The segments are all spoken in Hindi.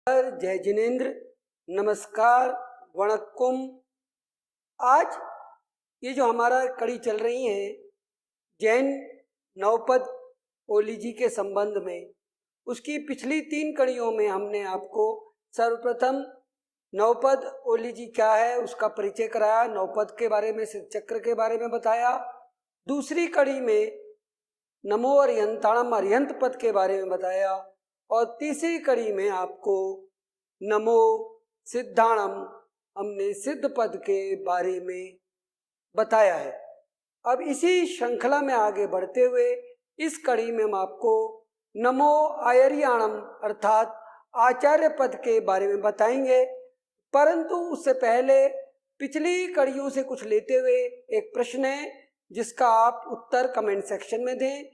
जय जिनेन्द्र, नमस्कार, वणक्कुम। आज ये जो हमारा कड़ी चल रही है जैन नवपद ओली जी के संबंध में, उसकी पिछली 3 कड़ियों में हमने आपको सर्वप्रथम नवपद ओली जी क्या है उसका परिचय कराया, नवपद के बारे में, सिद्ध चक्र के बारे में बताया। दूसरी कड़ी में नमो अरिहंताणम अरिहंत पद के बारे में बताया और तीसरी कड़ी में आपको नमो सिद्धाणम हमने सिद्ध पद के बारे में बताया है। अब इसी श्रृंखला में आगे बढ़ते हुए इस कड़ी में हम आपको नमो आयरियाणम अर्थात आचार्य पद के बारे में बताएंगे, परंतु उससे पहले पिछली कड़ियों से कुछ लेते हुए एक प्रश्न है जिसका आप उत्तर कमेंट सेक्शन में दें।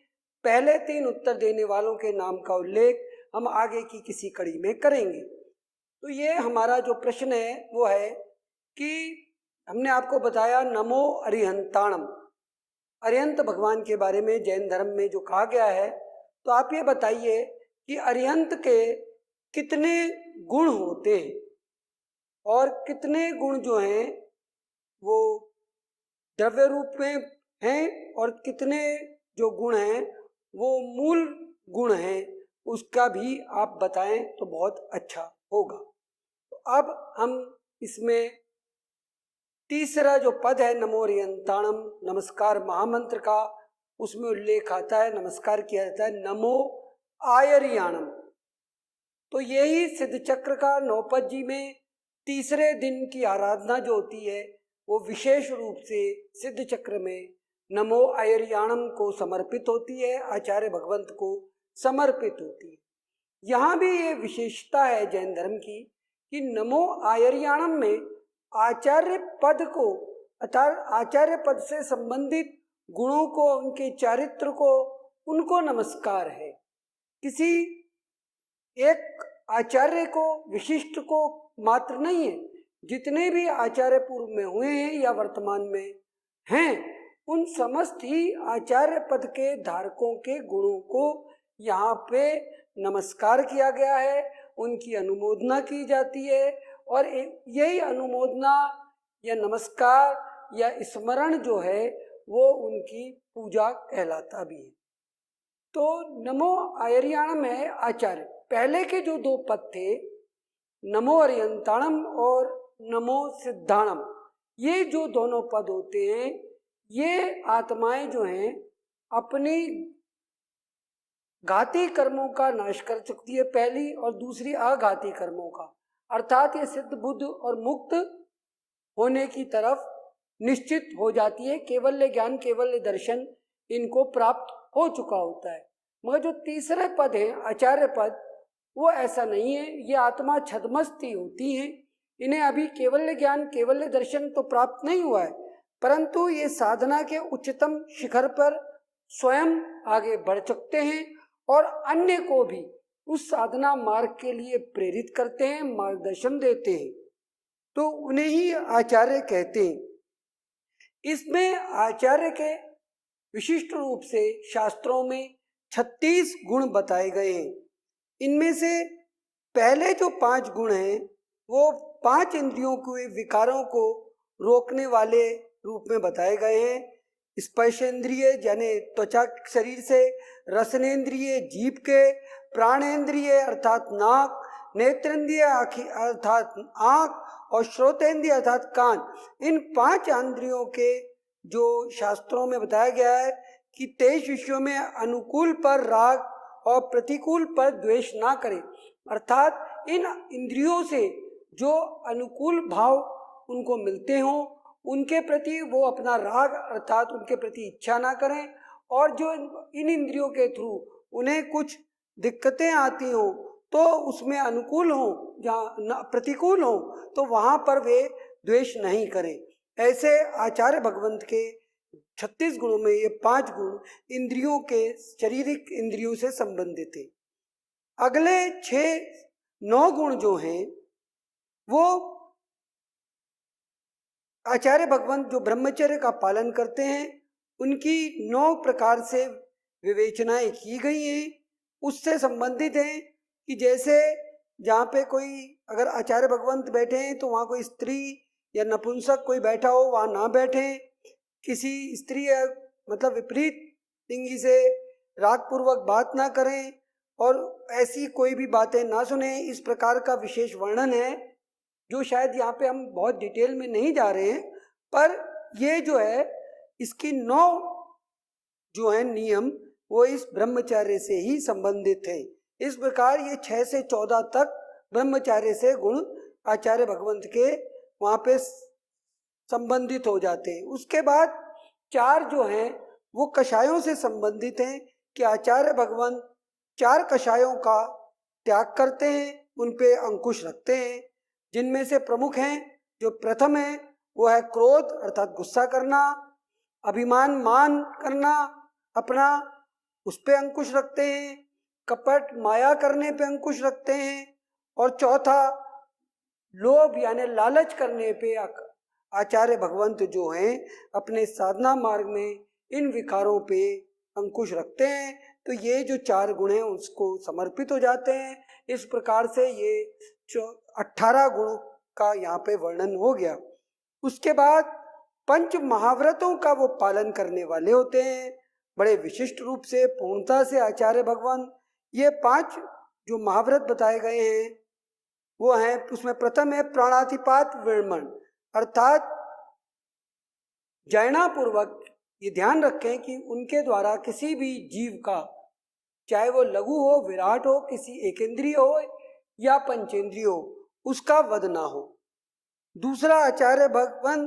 पहले 3 उत्तर देने वालों के नाम का उल्लेख हम आगे की किसी कड़ी में करेंगे। तो ये हमारा जो प्रश्न है वो है कि हमने आपको बताया नमो अरिहंताणम, अरिहंत भगवान के बारे में जैन धर्म में जो कहा गया है, तो आप ये बताइए कि अरिहंत के कितने गुण होते हैं और कितने गुण जो हैं वो द्रव्य रूप में हैं और कितने जो गुण हैं वो मूल गुण हैं, उसका भी आप बताएं तो बहुत अच्छा होगा। तो अब हम इसमें तीसरा जो पद है नमो अरिहंताणम नमस्कार महामंत्र का, उसमें उल्लेख आता है, नमस्कार किया जाता है नमो आयरियाणम। तो यही सिद्ध चक्र का नवपद जी में तीसरे दिन की आराधना जो होती है वो विशेष रूप से सिद्ध चक्र में नमो आयरियाणम को समर्पित होती है, आचार्य भगवंत को समर्पित होती है। यहाँ भी ये विशेषता है जैन धर्म की कि नमो आयरियाणम में आचार्य पद को अर्थात आचार्य पद से संबंधित गुणों को, उनके चारित्र को, उनको नमस्कार है। किसी एक आचार्य को, विशिष्ट को मात्र नहीं है, जितने भी आचार्य पूर्व में हुए हैं या वर्तमान में हैं उन समस्त ही आचार्य पद के धारकों के गुणों को यहाँ पे नमस्कार किया गया है, उनकी अनुमोदना की जाती है और यही अनुमोदना या नमस्कार या स्मरण जो है वो उनकी पूजा कहलाता भी है। तो नमो आयरियाणम है आचार्य। पहले के जो 2 पद थे नमो अरिहंताणम और नमो सिद्धाणम, ये जो दोनों पद होते हैं ये आत्माएं जो हैं अपनी घाती कर्मों का नाश कर सकती है पहली, और दूसरी अघाती कर्मों का, अर्थात ये सिद्ध बुद्ध और मुक्त होने की तरफ निश्चित हो जाती है। केवल्य ज्ञान, केवल्य दर्शन इनको प्राप्त हो चुका होता है। मगर जो तीसरे पद हैं आचार्य पद, वो ऐसा नहीं है। ये आत्मा छद्मस्ती होती हैं, इन्हें अभी केवल्य ज्ञान, केवल्य दर्शन तो प्राप्त नहीं हुआ है, परंतु ये साधना के उच्चतम शिखर पर स्वयं आगे बढ़ सकते हैं और अन्य को भी उस साधना मार्ग के लिए प्रेरित करते हैं, मार्गदर्शन देते हैं, तो उन्हें ही आचार्य कहते हैं। इसमें आचार्य के विशिष्ट रूप से शास्त्रों में 36 गुण बताए गए हैं। इनमें से पहले जो 5 गुण हैं वो 5 इंद्रियों के विकारों को रोकने वाले रूप में बताए गए हैं। स्पर्शेंद्रिय यानी त्वचा शरीर से, रसनेन्द्रिय जीभ के, प्राणेंद्रिय अर्थात नाक, नेत्रेंद्रिय अर्थात आँख और श्रोतेंद्रिय अर्थात कान। इन 5 इंद्रियों के जो शास्त्रों में बताया गया है कि 23 विषयों में अनुकूल पर राग और प्रतिकूल पर द्वेष ना करें, अर्थात इन इंद्रियों से जो अनुकूल भाव उनको मिलते हों उनके प्रति वो अपना राग अर्थात उनके प्रति इच्छा ना करें, और जो इन इंद्रियों के थ्रू उन्हें कुछ दिक्कतें आती हों तो उसमें अनुकूल हों, जहाँ प्रतिकूल हों तो वहाँ पर वे द्वेष नहीं करें। ऐसे आचार्य भगवंत के 36 गुणों में ये 5 गुण इंद्रियों के, शारीरिक इंद्रियों से संबंधित है। अगले 9 गुण जो हैं वो आचार्य भगवंत जो ब्रह्मचर्य का पालन करते हैं उनकी 9 प्रकार से विवेचनाएं की गई हैं, उससे संबंधित हैं कि जैसे जहाँ पे कोई अगर आचार्य भगवंत बैठे हैं तो वहाँ कोई स्त्री या नपुंसक कोई बैठा हो वहाँ ना बैठे, किसी स्त्री या मतलब विपरीत लिंगी से रागपूर्वक बात ना करें और ऐसी कोई भी बातें ना सुने। इस प्रकार का विशेष वर्णन है जो शायद यहाँ पे हम बहुत डिटेल में नहीं जा रहे हैं, पर ये जो है इसकी 9 जो है नियम वो इस ब्रह्मचर्य से ही संबंधित है। इस प्रकार ये 6 से 14 तक ब्रह्मचर्य से गुण आचार्य भगवंत के वहाँ पे संबंधित हो जाते हैं। उसके बाद 4 जो हैं वो कषायों से संबंधित हैं कि आचार्य भगवान 4 कषायों का त्याग करते हैं, उन पे अंकुश रखते हैं, जिनमें से प्रमुख हैं। जो प्रथम है वो है क्रोध अर्थात गुस्सा करना, अभिमान मान करना अपना, उस पे अंकुश रखते हैं, कपट माया करने पे अंकुश रखते हैं, और चौथा लोभ यानी लालच करने पे आचार्य भगवंत जो हैं अपने साधना मार्ग में इन विकारों पे अंकुश रखते हैं। तो ये जो 4 गुण हैं उसको समर्पित हो जाते हैं। इस प्रकार से ये 18 गुणों का यहाँ पे वर्णन हो गया। उसके बाद 5 महाव्रतों का वो पालन करने वाले होते हैं बड़े विशिष्ट रूप से, पूर्णता से आचार्य भगवान। ये 5 जो महाव्रत बताए गए हैं वो हैं, उसमें प्रथम है प्राणातिपात विरमण, अर्थात जैनापूर्वक ये ध्यान रखें कि उनके द्वारा किसी भी जीव का, चाहे वो लघु हो विराट हो, किसी एकेंद्रिय हो या पंचेंद्रिय हो, उसका वध ना हो। दूसरा आचार्य भगवान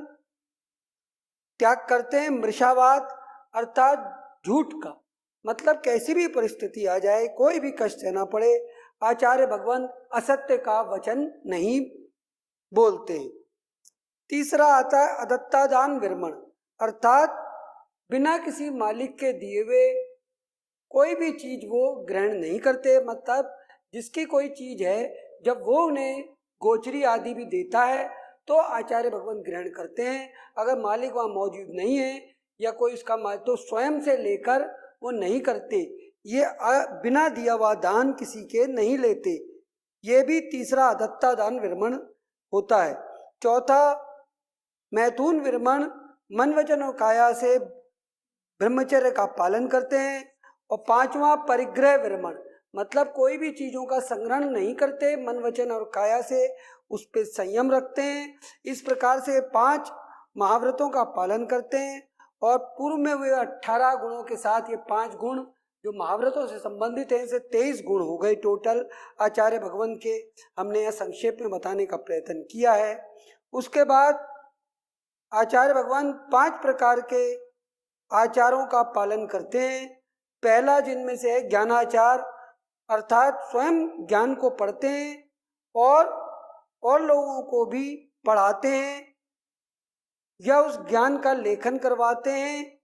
त्याग करते हैं मृषावाद अर्थात झूठ का, मतलब कैसी भी परिस्थिति आ जाए, कोई भी कष्ट सहना पड़े, आचार्य भगवान असत्य का वचन नहीं बोलते हैं। तीसरा आता है अदत्तादान विरमण, अर्थात बिना किसी मालिक के दिए हुए कोई भी चीज वो ग्रहण नहीं करते। मतलब जिसकी कोई चीज है जब वो उन्हें गोचरी आदि भी देता है तो आचार्य भगवान ग्रहण करते हैं। अगर मालिक वहाँ मौजूद नहीं है या कोई उसका मालिक, तो स्वयं से लेकर वो नहीं करते। ये बिना दिया हुआ दान किसी के नहीं लेते। ये भी तीसरा अदत्ता दान विरमण होता है। चौथा मैथुन विरमण, मन वचन और काया से ब्रह्मचर्य का पालन करते हैं। और 5वां परिग्रह विरमण, मतलब कोई भी चीजों का संग्रहण नहीं करते, मन वचन और काया से उस पर संयम रखते हैं। इस प्रकार से 5 महाव्रतों का पालन करते हैं। और पूर्व में हुए 18 गुणों के साथ ये 5 गुण जो महाव्रतों से संबंधित हैं, इसे 23 गुण हो गए टोटल आचार्य भगवान के। हमने यह संक्षेप में बताने का प्रयत्न किया है। उसके बाद आचार्य भगवान 5 प्रकार के आचारों का पालन करते हैं। पहला जिनमें से है ज्ञानाचार, अर्थात स्वयं ज्ञान को पढ़ते हैं और लोगों को भी पढ़ाते हैं या उस ज्ञान का लेखन करवाते हैं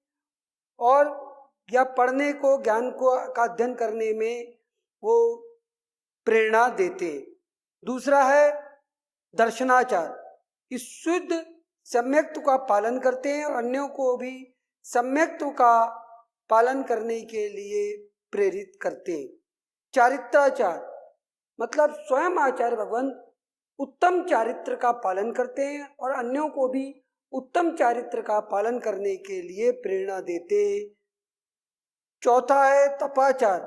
और या पढ़ने को, ज्ञान को का अध्ययन करने में वो प्रेरणा देते हैं। दूसरा है दर्शनाचार, कि शुद्ध सम्यक्त्व का पालन करते हैं और अन्यों को भी सम्यक्त्व का पालन करने के लिए प्रेरित करते हैं। चारित्राचार, मतलब स्वयं आचार्य भगवान उत्तम चारित्र का पालन करते हैं और अन्यों को भी उत्तम चारित्र का पालन करने के लिए प्रेरणा देते हैं। चौथा है तपाचार,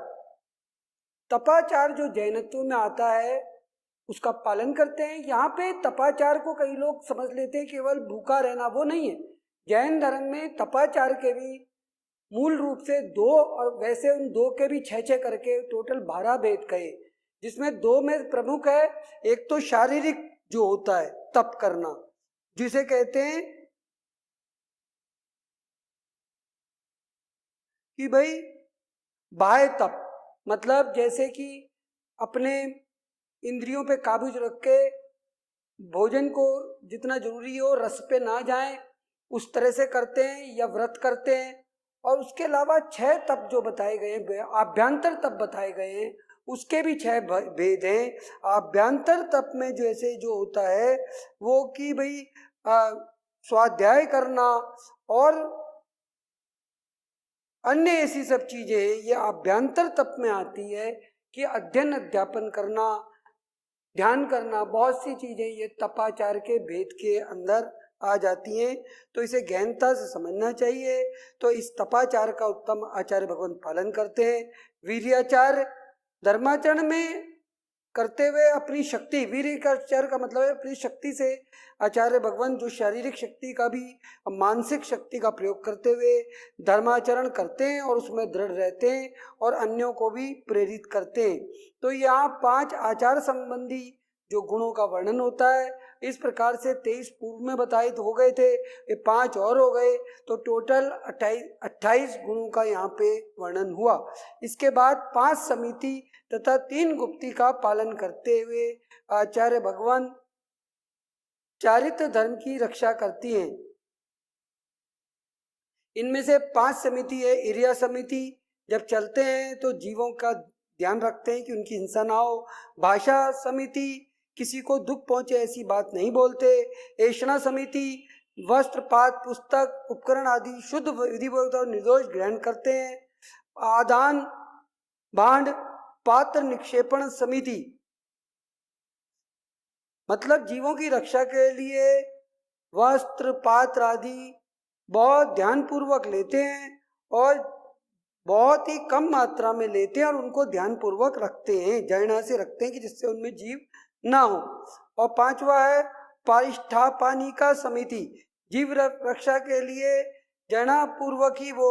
तपाचार जो जैनत्व में आता है उसका पालन करते हैं। यहाँ पे तपाचार को कई लोग समझ लेते हैं केवल भूखा रहना, वो नहीं है। जैन धर्म में तपाचार के भी मूल रूप से 2 और वैसे उन 2 के भी 6 करके टोटल 12 भेद कहे, जिसमें 2 में प्रमुख है। एक तो शारीरिक जो होता है तप करना, जिसे कहते हैं कि भाई बाह्य तप, मतलब जैसे कि अपने इंद्रियों पे काबू रख के भोजन को जितना जरूरी हो रस पे ना जाए उस तरह से करते हैं या व्रत करते हैं। और उसके अलावा 6 तप जो बताए गए हैं, आभ्यंतर तप बताए गए हैं, उसके भी 6 भेद हैं। आभ्यंतर तप में जैसे जो होता है वो कि भाई स्वाध्याय करना और अन्य ऐसी सब चीजें ये आभ्यंतर तप में आती है कि अध्ययन अध्यापन करना, ध्यान करना, बहुत सी चीजें ये तपाचार के भेद के अंदर आ जाती हैं, तो इसे गहनता से समझना चाहिए। तो इस तपाचार का उत्तम आचार्य भगवान पालन करते हैं। वीर्याचार धर्माचरण में करते हुए अपनी शक्ति, वीर्याचार का मतलब है अपनी शक्ति से आचार्य भगवान जो शारीरिक शक्ति का भी मानसिक शक्ति का प्रयोग करते हुए धर्माचरण करते हैं और उसमें दृढ़ रहते हैं और अन्यों को भी प्रेरित करते हैं। तो यहाँ 5 आचार संबंधी जो गुणों का वर्णन होता है, इस प्रकार से 23 पूर्व में बताए तो हो गए थे, ये 5 और हो गए, तो टोटल 28 गुणों का यहाँ पे वर्णन हुआ। इसके बाद 5 समिति तथा 3 गुप्ती का पालन करते हुए आचार्य भगवान चारित्र धर्म की रक्षा करती हैं। इनमें से 5 समिति है। इरिया समिति, जब चलते हैं तो जीवों का ध्यान रखते हैं कि उनकी हिंसा ना हो। भाषा समिति, किसी को दुख पहुंचे ऐसी बात नहीं बोलते। ऐषणा समिति, वस्त्र, पात, पुस्तक, उपकरण आदि शुद्ध विधिपूर्वक और निर्दोष ग्रहण करते हैं। आदान, भांड, पात्र निक्षेपण समिति, मतलब जीवों की रक्षा के लिए वस्त्र, पात्र आदि बहुत ध्यानपूर्वक लेते हैं और बहुत ही कम मात्रा में लेते हैं और उनको ध्यानपूर्वक रखते हैं, जड़ना से रखते हैं कि जिससे उनमें जीव ना हो। और 5वां है पारिष्ठापानिका समिति, जीव रक्षा के लिए जड़ना पूर्वक ही वो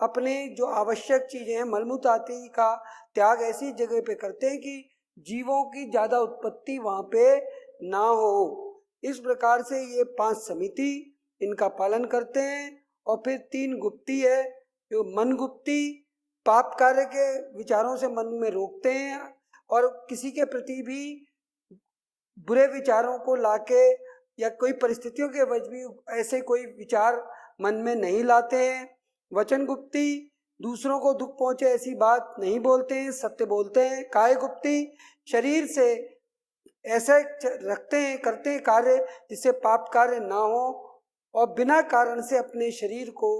अपने जो आवश्यक चीजें हैं मलमूत्र आदि का त्याग ऐसी जगह पे करते हैं कि जीवों की ज्यादा उत्पत्ति वहां पे ना हो। इस प्रकार से ये 5 समिति इनका पालन करते हैं। और फिर 3 गुप्ती है, जो मन गुप्ती, पाप कार्य के विचारों से मन में रोकते हैं और किसी के प्रति भी बुरे विचारों को लाके या कोई परिस्थितियों के वजह भी ऐसे कोई विचार मन में नहीं लाते हैं। वचन गुप्ती, दूसरों को दुख पहुंचे ऐसी बात नहीं बोलते हैं, सत्य बोलते हैं। काय गुप्ती, शरीर से ऐसे रखते हैं, करते हैं कार्य जिससे पाप कार्य ना हो और बिना कारण से अपने शरीर को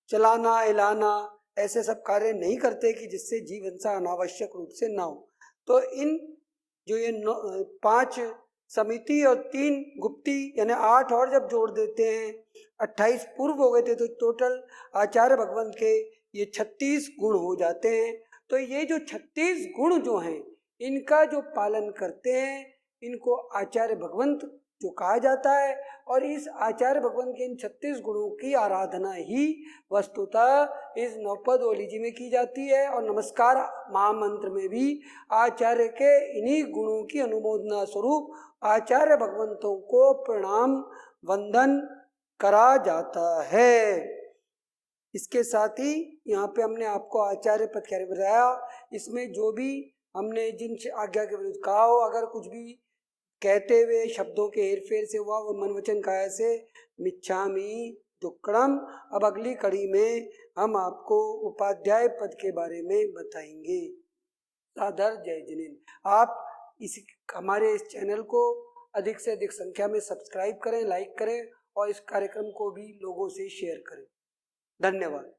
चलाना, हिलाना, ऐसे सब कार्य नहीं करते कि जिससे जीव हिंसा अनावश्यक रूप से ना हो। तो इन जो ये 5 समिति और 3 गुप्ती यानी 8 और जब जोड़ देते हैं 28 पूर्व हो गए थे, तो टोटल आचार्य भगवंत के ये 36 गुण हो जाते हैं। तो ये जो 36 गुण जो हैं इनका जो पालन करते हैं इनको आचार्य भगवंत जो कहा जाता है। और इस आचार्य भगवंत के इन 36 गुणों की आराधना ही वस्तुतः इस नवपद ओलीजी में की जाती है। और नमस्कार महामंत्र में भी आचार्य के इन्हीं गुणों की अनुमोदना स्वरूप आचार्य भगवंतों को प्रणाम वंदन करा जाता है। इसके साथ ही यहाँ पे हमने आपको आचार्य पद क्या बताया, इसमें जो भी हमने जिन आज्ञा के विरुद्ध कहा हो, अगर कुछ भी कहते हुए शब्दों के हेरफेर से हुआ वो मन वचन काया से मिच्छामि दुक्कड़म। अब अगली कड़ी में हम आपको उपाध्याय पद के बारे में बताएंगे। सादर जय जिनेन्द्र। आप इस हमारे इस चैनल को अधिक से अधिक संख्या में सब्सक्राइब करें, लाइक करें और इस कार्यक्रम को भी लोगों से शेयर करें। धन्यवाद।